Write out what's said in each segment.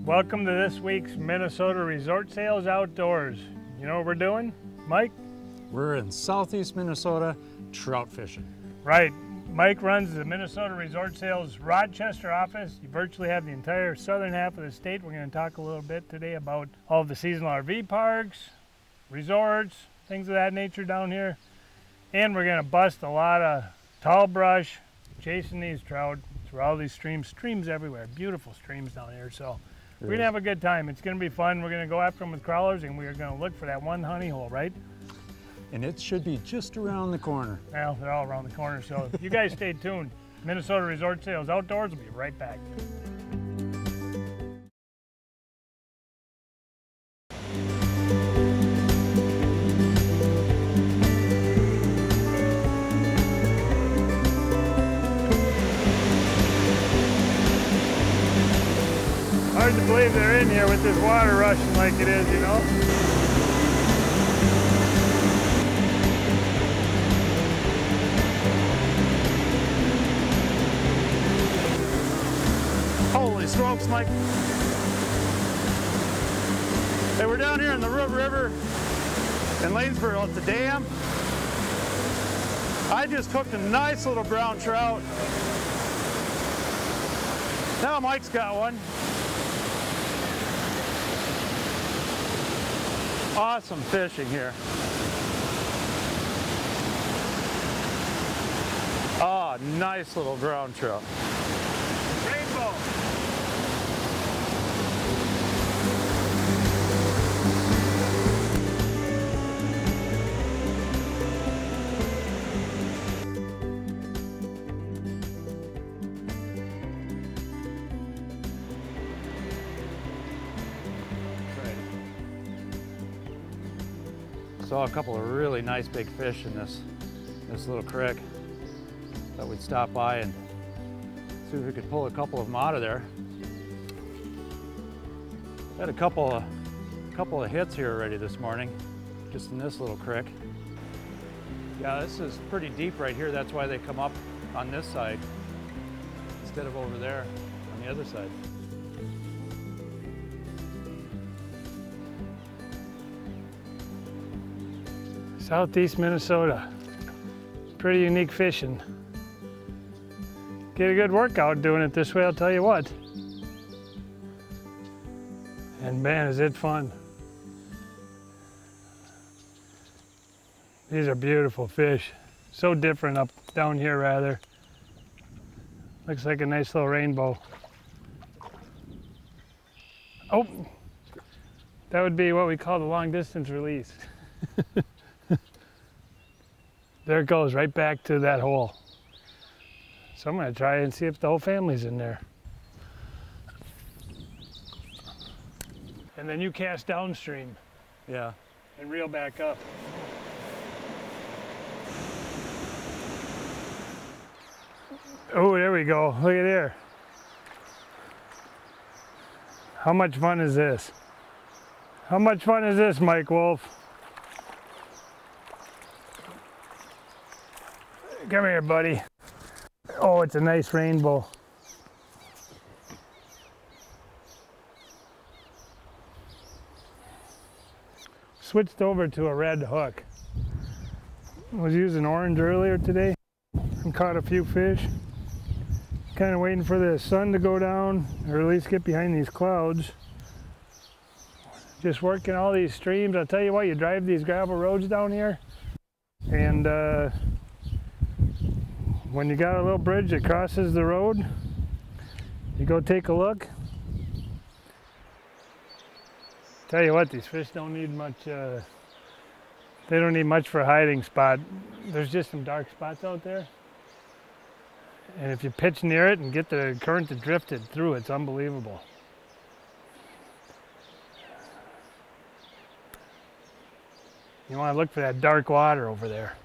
Welcome to this week's Minnesota Resort Sales Outdoors. You know what we're doing, Mike? We're in southeast Minnesota trout fishing. Right. Mike runs the Minnesota Resort Sales Rochester office. You virtually have the entire southern half of the state. We're going to talk a little bit today about all of the seasonal RV parks, resorts, things of that nature down here. And we're going to bust a lot of tall brush, chasing these trout through all these streams everywhere. Beautiful streams down here. So we're going to have a good time. It's going to be fun. We're going to go after them with crawlers, and we are going to look for that one honey hole, right? And it should be just around the corner. Well, they're all around the corner, so you guys stay tuned. Minnesota Resort Sales Outdoors will be right back. Hard to believe they're in here with this water rushing like it is, you know? Holy smokes, Mike. Hey, we're down here in the Root River in Lansboro at the dam. I just hooked a nice little brown trout. Now Mike's got one. Awesome fishing here. Ah, nice little brown trout. Rainbow. Saw a couple of really nice big fish in this little creek. Thought we'd stop by and see if we could pull a couple of them out of there. Had a couple of hits here already this morning, just in this little creek. Yeah, this is pretty deep right here. That's why they come up on this side instead of over there on the other side. Southeast Minnesota. Pretty unique fishing. Get a good workout doing it this way, I'll tell you what. And man, is it fun. These are beautiful fish. So different up down here rather. Looks like a nice little rainbow. Oh, that would be what we call the long distance release. There it goes, right back to that hole. So I'm gonna try and see if the whole family's in there. And then you cast downstream. Yeah. And reel back up. Oh, there we go, look at there. How much fun is this? How much fun is this, Mike Wolfe? Come here, buddy. Oh, it's a nice rainbow. Switched over to a red hook. I was using orange earlier today and caught a few fish. Kind of waiting for the sun to go down, or at least get behind these clouds. Just working all these streams. I'll tell you what, you drive these gravel roads down here, and when you got a little bridge that crosses the road, you go take a look. Tell you what, these fish don't need much, they don't need much for a hiding spot. There's just some dark spots out there. And if you pitch near it and get the current to drift it through, it's unbelievable. You want to look for that dark water over there.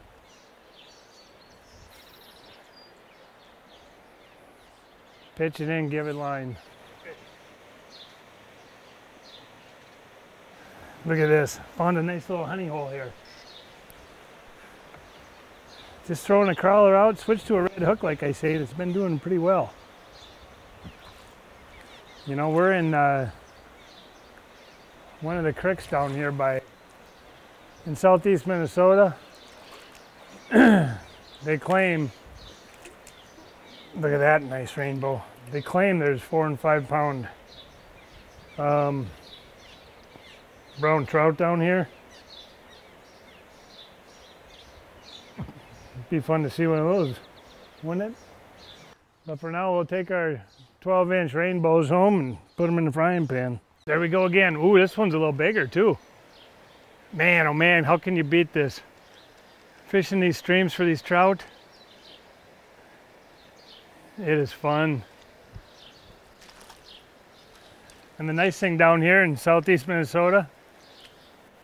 Pitch it in, give it line. Look at this, found a nice little honey hole here. Just throwing a crawler out, switched to a red hook like I say, it's been doing pretty well. You know, we're in one of the creeks down here in southeast Minnesota. They claim, look at that nice rainbow. They claim there's 4 and 5 pound brown trout down here. It'd be fun to see one of those, wouldn't it? But for now, we'll take our 12-inch rainbows home and put them in the frying pan. There we go again. Ooh, this one's a little bigger too. Man, oh man, how can you beat this? Fishing these streams for these trout, it is fun. And the nice thing down here in southeast Minnesota,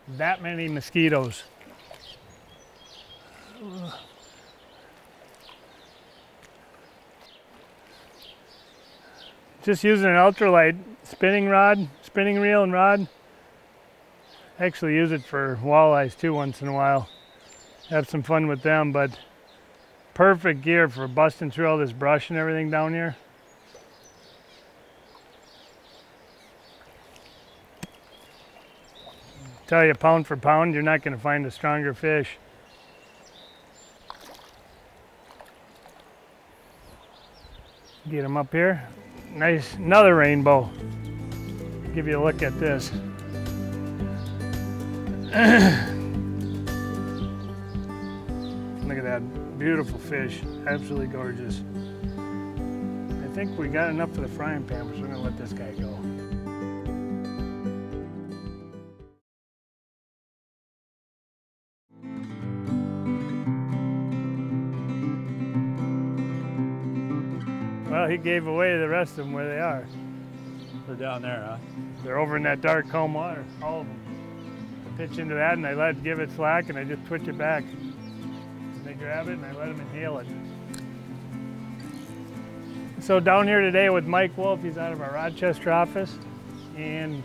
that many mosquitoes. Just using an ultralight spinning reel and rod. Actually use it for walleyes too once in a while. Have some fun with them, but perfect gear for busting through all this brush and everything down here. Tell you, pound for pound, you're not going to find a stronger fish. Get them up here. Nice, another rainbow. Give you a look at this. Look at that beautiful fish, absolutely gorgeous. I think we got enough for the frying pan, so we're gonna let this guy go. Well, he gave away the rest of them where they are. They're down there, huh? They're over in that dark calm water, all of them. I pitch into that and I give it slack and I just twitch it back. And they grab it and I let them inhale it. So down here today with Mike Wolfe, he's out of our Rochester office, and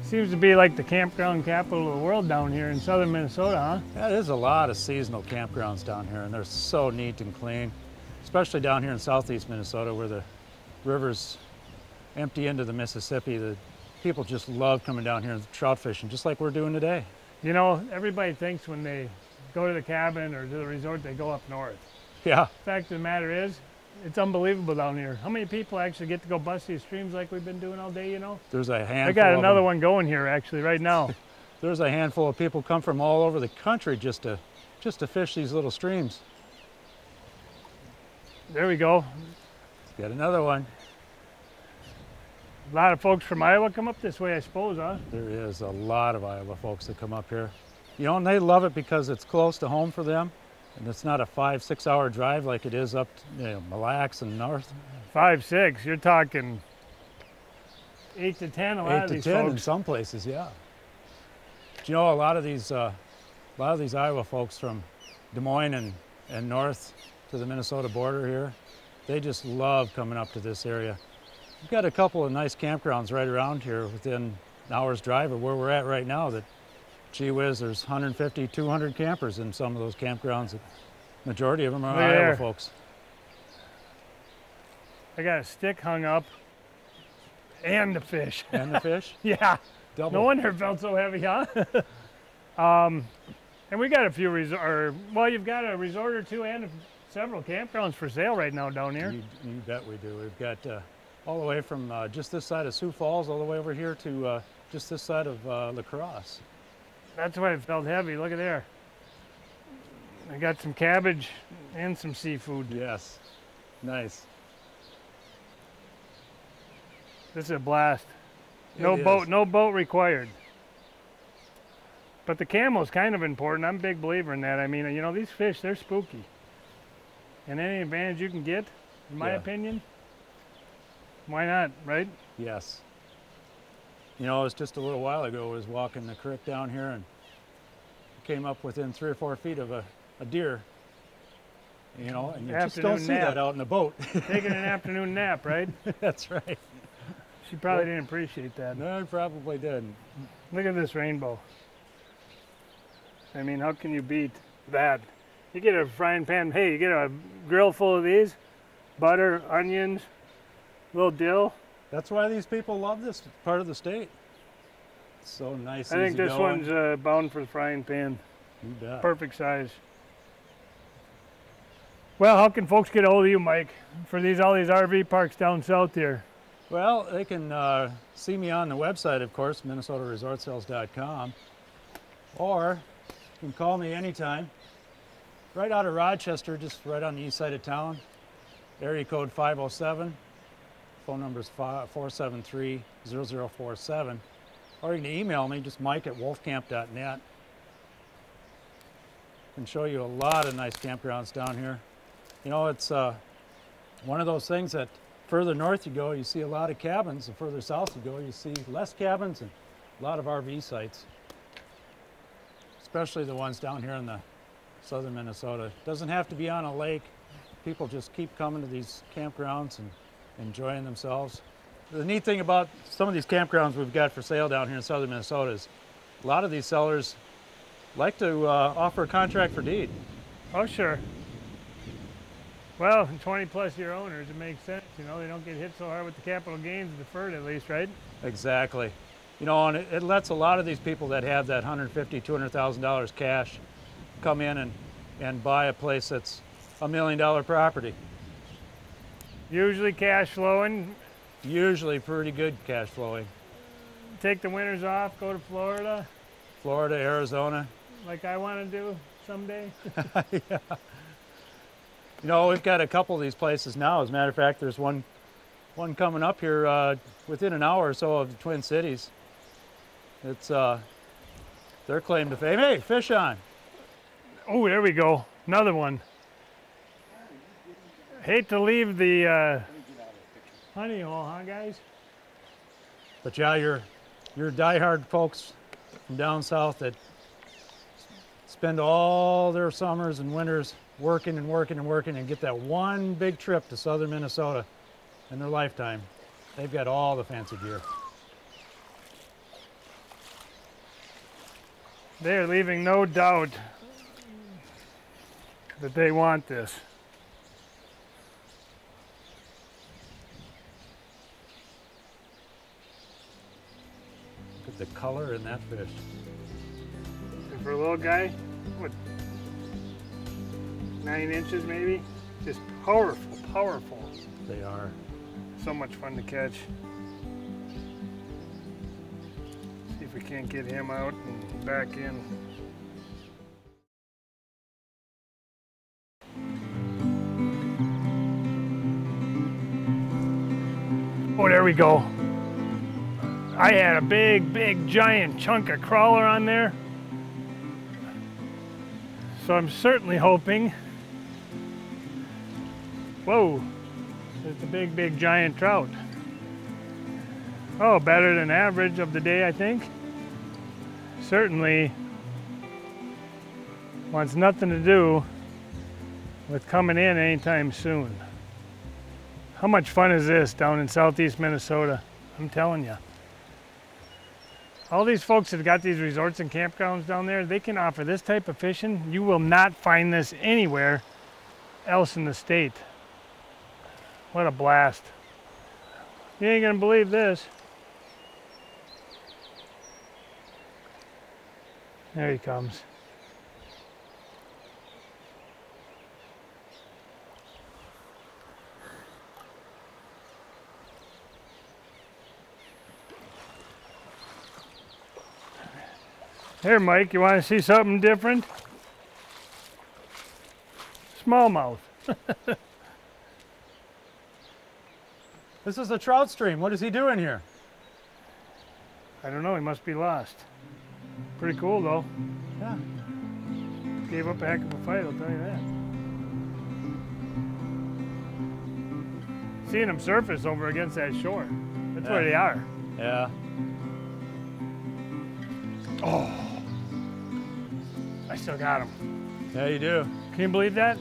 seems to be like the campground capital of the world down here in southern Minnesota, huh? Yeah, there's a lot of seasonal campgrounds down here, and they're so neat and clean, especially down here in southeast Minnesota where the rivers empty into the Mississippi. The people just love coming down here and trout fishing, just like we're doing today. You know, everybody thinks when they go to the cabin or to the resort, they go up north. Yeah. Fact of the matter is, it's unbelievable down here. How many people actually get to go bust these streams like we've been doing all day, you know? There's a handful. I got another one going here actually right now. There's a handful of people come from all over the country just to fish these little streams. There we go. Got another one. A lot of folks from Iowa come up this way, I suppose, huh? There is a lot of Iowa folks that come up here. You know, and they love it because it's close to home for them. And it's not a 5-6 hour drive like it is up to, Mille Lacs and north. 5-6, you're talking 8 to 10 a lot of these folks. 8 to 10 in some places, yeah. Do you know a lot of these Iowa folks from Des Moines and north to the Minnesota border here, they just love coming up to this area. We've got a couple of nice campgrounds right around here within an hour's drive of where we're at right now that, gee whiz, there's 150, 200 campers in some of those campgrounds. The majority of them are Iowa folks. I got a stick hung up and the fish. And the fish? Yeah. Double. No wonder it felt so heavy, huh? And we got a few well, you've got a resort or two and several campgrounds for sale right now down here. You bet we do. We've got all the way from just this side of Sioux Falls all the way over here to just this side of La Crosse. That's why it felt heavy. Look at there. I got some cabbage and some seafood. Yes. Nice. This is a blast. No boat required. But the camel's kind of important. I'm a big believer in that. I mean, you know, these fish, they're spooky. And any advantage you can get, in my opinion, why not, right? Yes. You know, it was just a little while ago, I was walking the creek down here and came up within 3 or 4 feet of a deer. You know, and you just don't see that out in a boat. Taking an afternoon nap, right? That's right. She probably didn't appreciate that. No, I probably didn't. Look at this rainbow. I mean, how can you beat that? You get a frying pan, hey, you get a grill full of these, butter, onions, a little dill. That's why these people love this part of the state. So nice. I think this going. one's bound for the frying pan. You bet. Perfect size. Well, how can folks get a hold of you, Mike, for all these RV parks down south here? Well, they can see me on the website, of course, MinnesotaResortSales.com, or you can call me anytime. Right out of Rochester, just right on the east side of town. Area code 507. Phone number is 473-0047. Or you can email me, just mike@wolfcamp.net. Can show you a lot of nice campgrounds down here. You know, it's one of those things that further north you go, you see a lot of cabins, and further south you go, you see less cabins and a lot of RV sites. Especially the ones down here in the southern Minnesota. It doesn't have to be on a lake. People just keep coming to these campgrounds and enjoying themselves. The neat thing about some of these campgrounds we've got for sale down here in southern Minnesota is a lot of these sellers like to offer a contract for deed. Oh, sure. Well, 20+ year owners, it makes sense. You know, they don't get hit so hard with the capital gains deferred, at least, right? Exactly. You know, and it lets a lot of these people that have that $150,000, $200,000 cash come in and buy a place that's $1 million property. Usually cash flowing. Usually pretty good cash flowing. Take the winters off, go to Florida. Florida, Arizona. Like I want to do someday. Yeah. You know, we've got a couple of these places now. As a matter of fact, there's one coming up here within an hour or so of the Twin Cities. It's their claim to fame. Hey, fish on. Oh, there we go. Another one. Hate to leave the honey hole, huh, guys? But yeah, you're diehard folks from down south that spend all their summers and winters working and working and working and get that one big trip to southern Minnesota in their lifetime. They've got all the fancy gear. They're leaving no doubt that they want this. Look at the color in that fish. And for a little guy, what, 9 inches maybe? Just powerful, powerful. They are. So much fun to catch. See if we can't get him out and back in. Oh, there we go. I had a big giant chunk of crawler on there. So I'm certainly hoping. Whoa, there's the big giant trout. Oh, better than average of the day, I think. Certainly wants nothing to do with coming in anytime soon. How much fun is this down in southeast Minnesota? I'm telling you. All these folks that have got these resorts and campgrounds down there, they can offer this type of fishing. You will not find this anywhere else in the state. What a blast. You ain't gonna believe this. There he comes. Here, Mike, you want to see something different? Smallmouth. This is a trout stream. What is he doing here? I don't know, he must be lost. Pretty cool though. Yeah. Gave up a heck of a fight, I'll tell you that. Seeing them surface over against that shore. That's where they are. Yeah. Oh, I still got him. Yeah, you do. Can you believe that?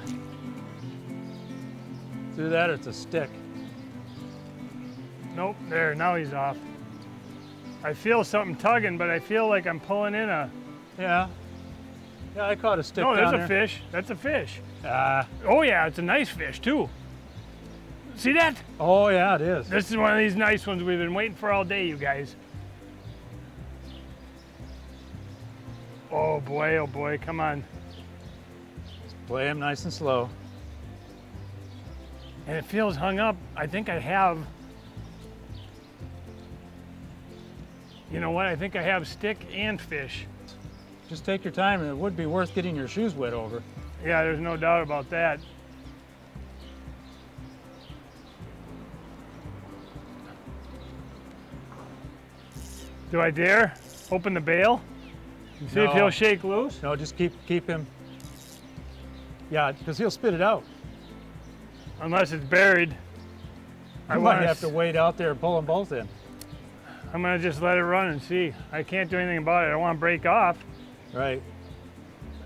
Do that, it's a stick. Nope, there, now he's off. I feel something tugging, but I feel like I'm pulling in a... Yeah. Yeah, I caught a stick No, down there's there. a fish. That's a fish. Ah. Oh yeah, it's a nice fish too. See that? Oh yeah, it is. This is one of these nice ones we've been waiting for all day, you guys. Oh boy, come on. Just play him nice and slow. And it feels hung up. I think I have, you know what? I think I have stick and fish. Just take your time, and it would be worth getting your shoes wet over. Yeah, there's no doubt about that. Do I dare open the bail and see if he'll shake loose? No, just keep him. Yeah, because he'll spit it out. Unless it's buried. I might have to wait out there and pull them both in. I'm gonna just let it run and see. I can't do anything about it. I don't want to break off. Right.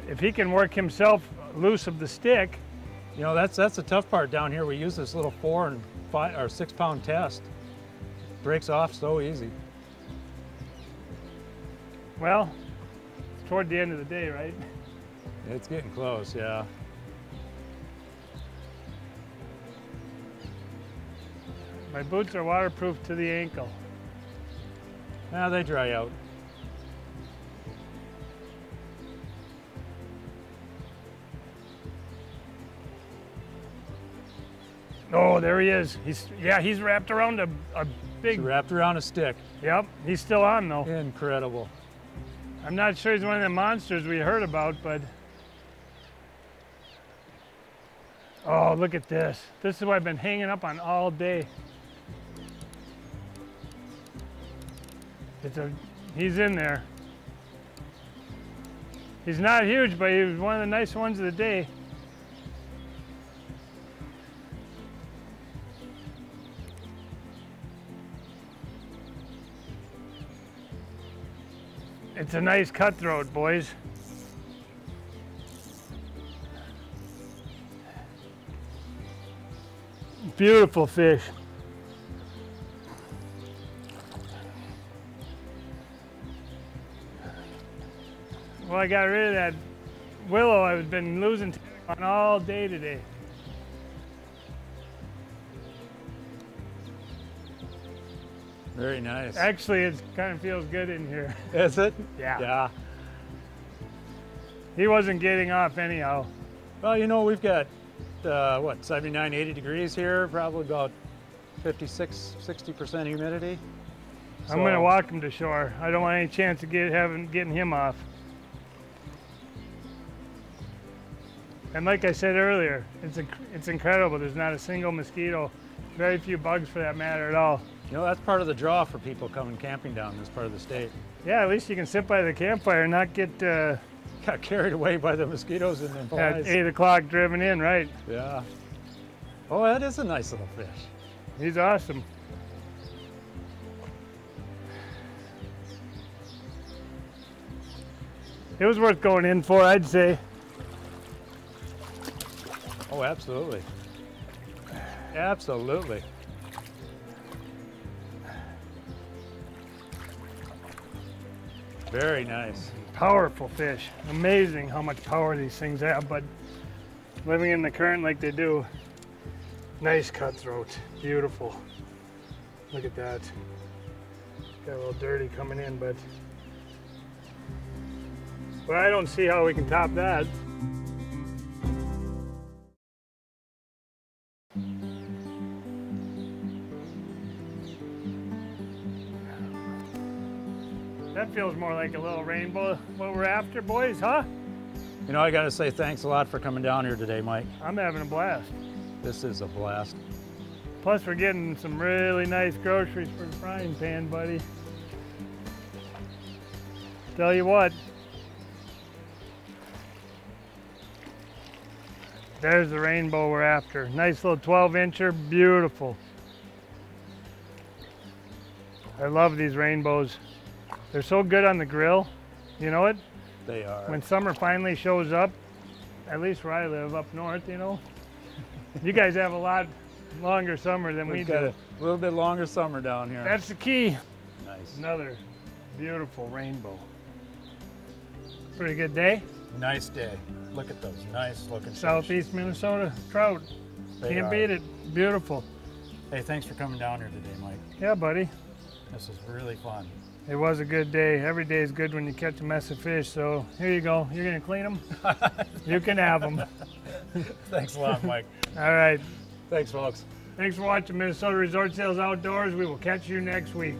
If he can work himself loose of the stick. You know, that's the tough part down here. We use this little 4 and 5 or 6 pound test. Breaks off so easy. Well, it's toward the end of the day, right? It's getting close, yeah. My boots are waterproof to the ankle. Now they dry out. Oh, there he is. He's wrapped around a big. He's wrapped around a stick. Yep, he's still on though. Incredible. I'm not sure he's one of the monsters we heard about, but. Oh, look at this. This is what I've been hanging up on all day. He's in there. He's not huge, but he was one of the nice ones of the day. It's a nice cutthroat, boys. Beautiful fish. Well, I got rid of that willow I've been losing on all day today. Very nice. Actually, it kind of feels good in here. Is it? Yeah. Yeah. He wasn't getting off anyhow. Well, you know, we've got, what, 79, 80 degrees here, probably about 56, 60% humidity. So, I'm gonna walk him to shore. I don't want any chance of getting him off. And like I said earlier, it's incredible. There's not a single mosquito, very few bugs for that matter at all. You know, that's part of the draw for people coming camping down this part of the state. Yeah, at least you can sit by the campfire and not get Got carried away by the mosquitoes and the flies. at 8 o'clock driven in, right? Yeah. Oh, that is a nice little fish. He's awesome. It was worth going in for, I'd say. Oh, absolutely. Absolutely. Very nice. Powerful fish. Amazing how much power these things have, but living in the current like they do, nice cutthroat. Beautiful. Look at that. Got a little dirty coming in, but I don't see how we can top that. That feels more like a little rainbow, what we're after, boys, huh? You know, I got to say thanks a lot for coming down here today, Mike. I'm having a blast. This is a blast. Plus, we're getting some really nice groceries for the frying pan, buddy. Tell you what. There's the rainbow we're after. Nice little 12-incher, beautiful. I love these rainbows. They're so good on the grill. You know it? They are. When summer finally shows up, at least where I live up north, you know, you guys have a lot longer summer than we We've got do. a little bit longer summer down here. That's the key. Nice. Another beautiful rainbow. Pretty good day. Nice day. Look at those nice looking fish. Southeast Minnesota trout. They Can't are. beat it. Beautiful. Hey, thanks for coming down here today, Mike. Yeah, buddy. This is really fun. It was a good day. Every day is good when you catch a mess of fish. So here you go. You're gonna clean them? You can have them. Thanks a lot, Mike. All right. Thanks, folks. Thanks for watching Minnesota Resort Sales Outdoors. We will catch you next week.